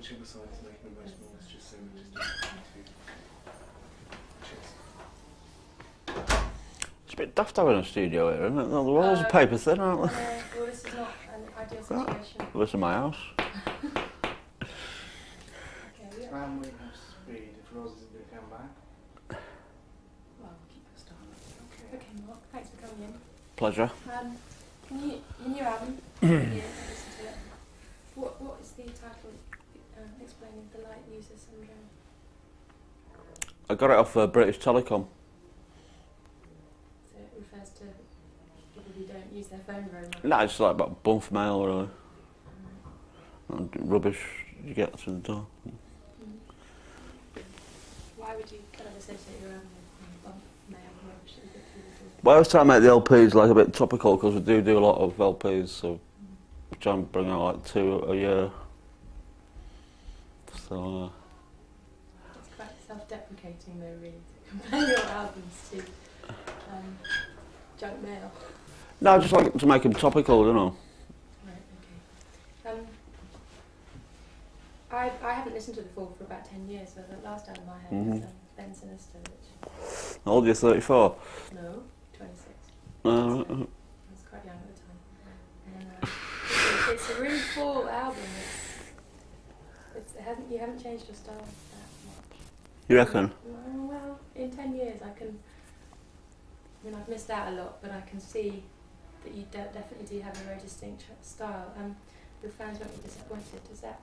switching the sides to make the most noise, just so we just do chest. It's a bit daft having a studio here, isn't it? The walls are paper thin, aren't they? Well, this is not an ideal situation. Well, this is my house. And we have speed if Rose isn't going to come back. Well, we'll keep it started. Okay, Mark, thanks for coming in. Pleasure. Your new album, listen to it. What is the title explaining the light user syndrome? I got it off British Telecom. So it refers to people who don't use their phone very much? No, it's like about bump mail, really. Rubbish you get through the door. Why would you kind of associate your album with bump mail and rubbish that you get through the door? Well, I was trying to make the LPs like a bit topical because we do a lot of LPs, so we try and bring out like 2 a year. So. It's quite self-deprecating, though, really, to compare your albums to junk mail. No, I just like to make them topical, you know. Right. Okay. I haven't listened to The Fall for about 10 years, so the last album I had was Ben Sinister, which... How old are you, 34? No, 26. I I was quite young at the time. And it's a really full album. You haven't changed your style that much. You reckon? Well, in 10 years I've missed out a lot, but I can see that you definitely do have a very distinct style. Your fans won't be disappointed. Does that...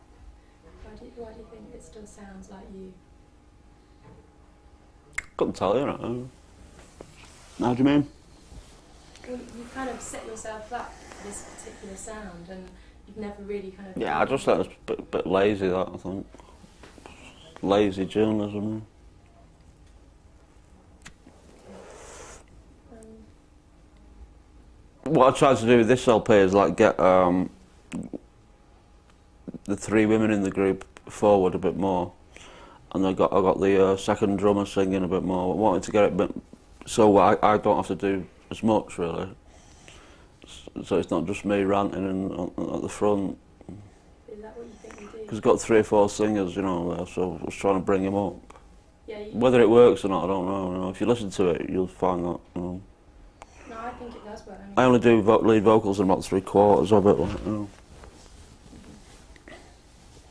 Why do you think it still sounds like you? Couldn't tell you, know. How do you mean? Well, you kind of set yourself up for this particular sound, and you've never really kind of... Yeah, I just thought it was a bit lazy, that, I think. Lazy journalism. What I tried to do with this LP is like get the 3 women in the group forward a bit more, and I got the second drummer singing a bit more. I wanted to get it a bit so I don't have to do as much, really. So it's not just me ranting at the front. Is that what you think you do? Because it's got 3 or 4 singers, you know, there, so I was trying to bring him up. Yeah, whether it works or not, I don't know. You know. If you listen to it, you'll find that. You know. No, I think it does work. I only do lead vocals in about 3/4 of it. Like, you know.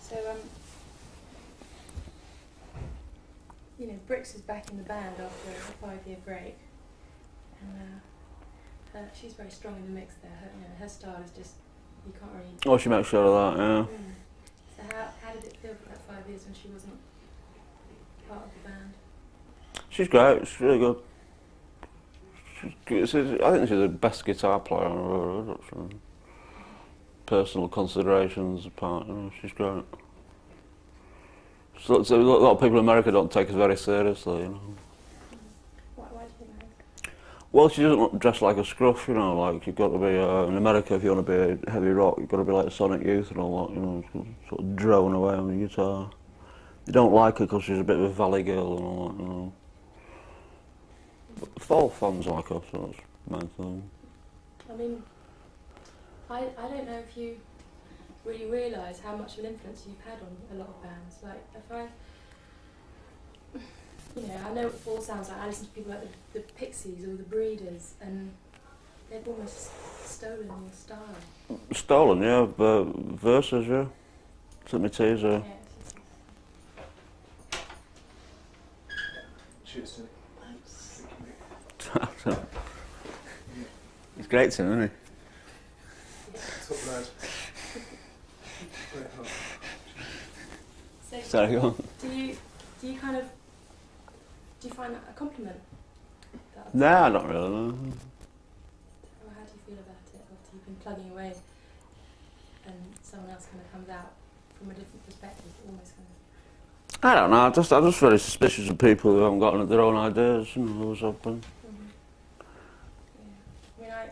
So, you know, Brix is back in the band after a 5-year break, and she's very strong in the mix there. Her style is just, you can't really... Oh, she makes sure of that, yeah. So how did it feel for that 5 years when she wasn't part of the band? She's great, she's really good. I think she's the best guitar player I've ever heard, actually. Personal considerations apart, you know, she's great. So a lot of people in America don't take us very seriously, you know. Why do you think that? Well, she doesn't dress like a scruff, you know, like you've got to be, in America if you want to be heavy rock, you've got to be like Sonic Youth and all that, you know, sort of drone away on the guitar. You don't like her because she's a bit of a valley girl and all that, you know. But Fall fans like her, so that's the main thing. I mean, I don't know if you really realise how much of an influence you've had on a lot of bands. Like, you know, I know what Fall sounds like. I listen to people like the Pixies or the Breeders, and they've almost stolen your style. Stolen, yeah, but Versus, yeah. Took me teaser. Yeah. Cheers, Tony. He's great to him, isn't he? Top lad. So Sorry, go on. do you find that a compliment? Nah, not really, no. Or how do you feel about it after you've been plugging away and someone else kind of comes out from a different perspective, almost kind of... I don't know, I'm just very suspicious of people who haven't got their own ideas, you know, who's open. Yeah.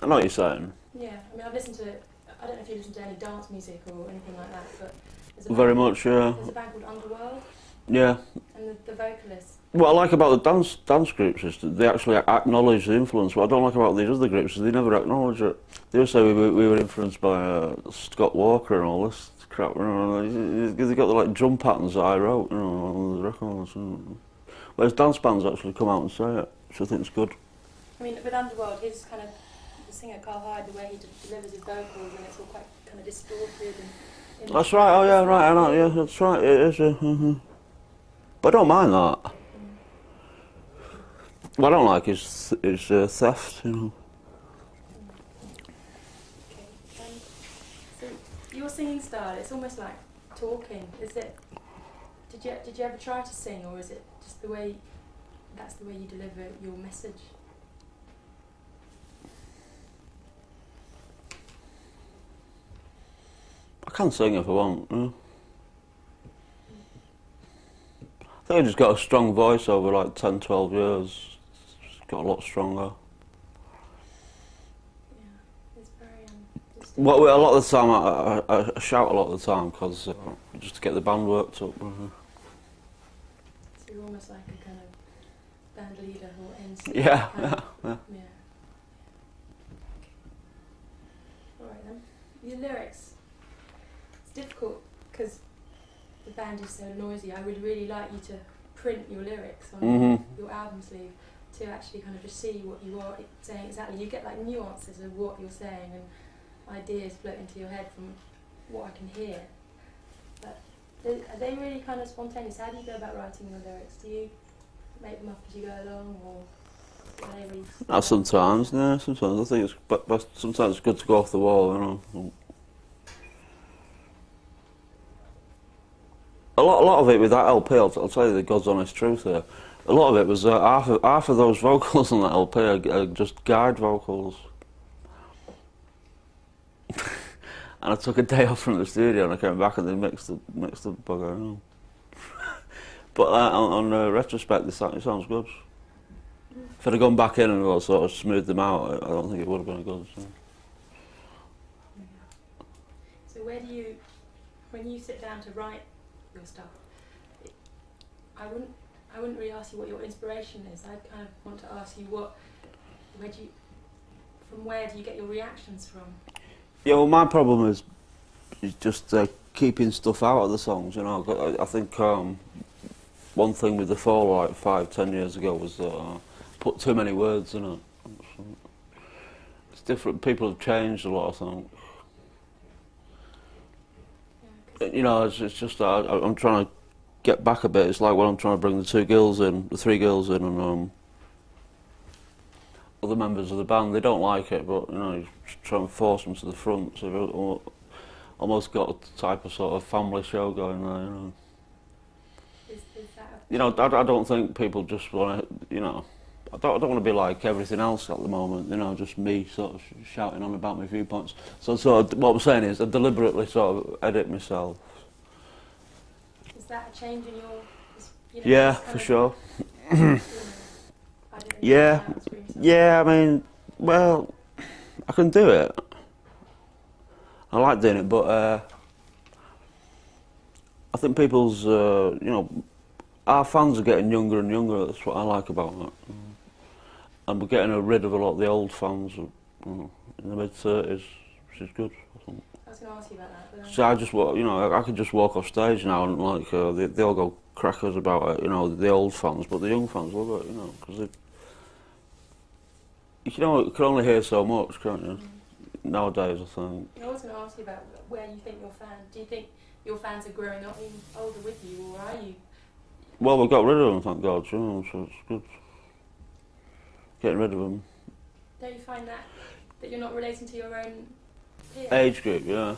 I know what you're saying. Yeah, I mean, I've listened to, I don't know if you listen to any dance music or anything like that, but there's a Very band, much, yeah. There's a band called Underworld, Yeah. and the vocalist... What I like about the dance groups is that they actually acknowledge the influence. What I don't like about these other groups is they never acknowledge it. They always say we were influenced by Scott Walker and all this crap, you know. They've got the like drum patterns that I wrote, you know, on the records. Whereas dance bands actually come out and say it, which I think is good. I mean, with Underworld, his kind of, the singer Carl Hyde, the way he delivers his vocals, and it's all quite kind of distorted. And That's right, oh yeah, right, I know, yeah, that's right, it is, yeah. But I don't mind that. What I don't like is theft, you know. Okay. So your singing style, it's almost like talking. Is it? Did you ever try to sing, or is it just the way? That's the way you deliver your message. I can sing if I want, yeah. I think I just got a strong voice over like 10, 12 years. It's got a lot stronger. Yeah, it's very Well, a lot of the time I shout a lot of the time because just to get the band worked up. So you're almost like a kind of band leader or MC. Yeah, kind of, yeah. yeah. All right then. Your lyrics. It's difficult because the band is so noisy. I would really like you to print your lyrics on your album sleeve to actually kind of just see what you are saying exactly. You get like nuances of what you're saying and ideas float into your head from what I can hear. But are they really kind of spontaneous? How do you go about writing your lyrics? Do you make them up as you go along, or are they really Sometimes, yeah, sometimes. I think it's, but sometimes it's good to go off the wall, you know. A lot of it with that LP, I'll tell you the God's honest truth here. A lot of it was half of those vocals on that LP are just guide vocals. And I took a day off from the studio and I came back and they mixed the bugger. You know. But on retrospect, it sounds good. If I'd have gone back in and sort of smoothed them out, I don't think it would have been good. So where do you, when you sit down to write your stuff, I wouldn't really ask you what your inspiration is. I'd kind of want to ask you from where do you get your reactions from? Yeah, well, my problem is just keeping stuff out of the songs. You know, I think one thing with the Fall like 5-10 years ago was put too many words in it. It's different. People have changed a lot, I think. Yeah, You know, it's just that I'm trying to get back a bit. It's like when I'm trying to bring the three girls in, and other members of the band. They don't like it, but you know, you try and force them to the front. So you've almost got a type of sort of family show going there. You know, is that you know, I don't think people just want to. You know, I don't want to be like everything else at the moment. You know, just me sort of shouting on about my viewpoints. So what I'm saying is, I deliberately sort of edit myself. Is that a change in your? You know, Yeah, for sure. Yeah. Yeah, I mean, well, I can do it. I like doing it, but I think people's, you know, our fans are getting younger and younger. That's what I like about it. And we're getting rid of a lot of the old fans, you know, in the mid-30s, which is good, I think. I was going to ask you about that. But So I just, you know, I could just walk off stage now and like they all go crackers about it, you know, the old fans, but the young fans love it, you know, because you can only hear so much, can't you? Nowadays, I think. I was going to ask you about where you think your fans. Do you think your fans are growing up, even older with you, or are you? Well, we got rid of them, thank God, you know, so it's good. Getting rid of them. Don't you find that you're not relating to your own peers? Age group, yeah.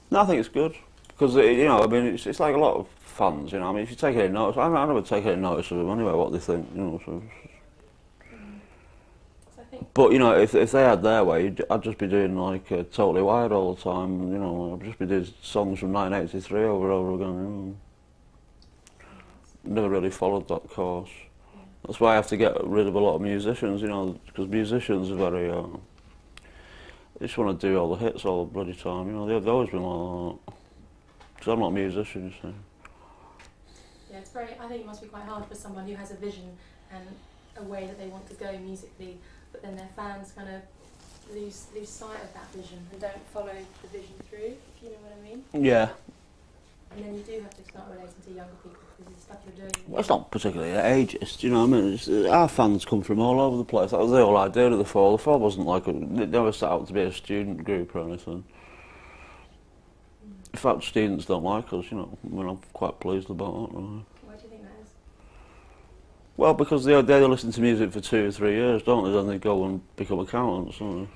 No, I think it's good. Because, you know, I mean, it's like a lot of fans, you know, I mean, if you take any notice, I never take any notice of them anyway, what they think, you know, so. But, you know, if they had their way, I'd just be doing, like, Totally Wired all the time, you know, I'd just be doing songs from 1983 over and over again, you know. Never really followed that course. That's why I have to get rid of a lot of musicians, you know, because musicians are very, they just want to do all the hits all the bloody time, you know, they've always been like that. Because I'm not a musician, you see. Yeah, it's very, I think it must be quite hard for someone who has a vision and a way that they want to go musically, but then their fans kind of lose sight of that vision and don't follow the vision through, if you know what I mean. Yeah. And then you do have to start relating to younger people because the stuff you're doing. Well, it's not particularly ageist, you know what I mean? Our fans come from all over the place. That was the whole idea of the Fall. The Fall wasn't like it never set out to be a student group or anything. In fact, students don't like us, you know. I mean, I'm quite pleased about that. Really. Why do you think that is? Well, because they listen to music for 2 or 3 years, don't they? Then they go and become accountants, don't they?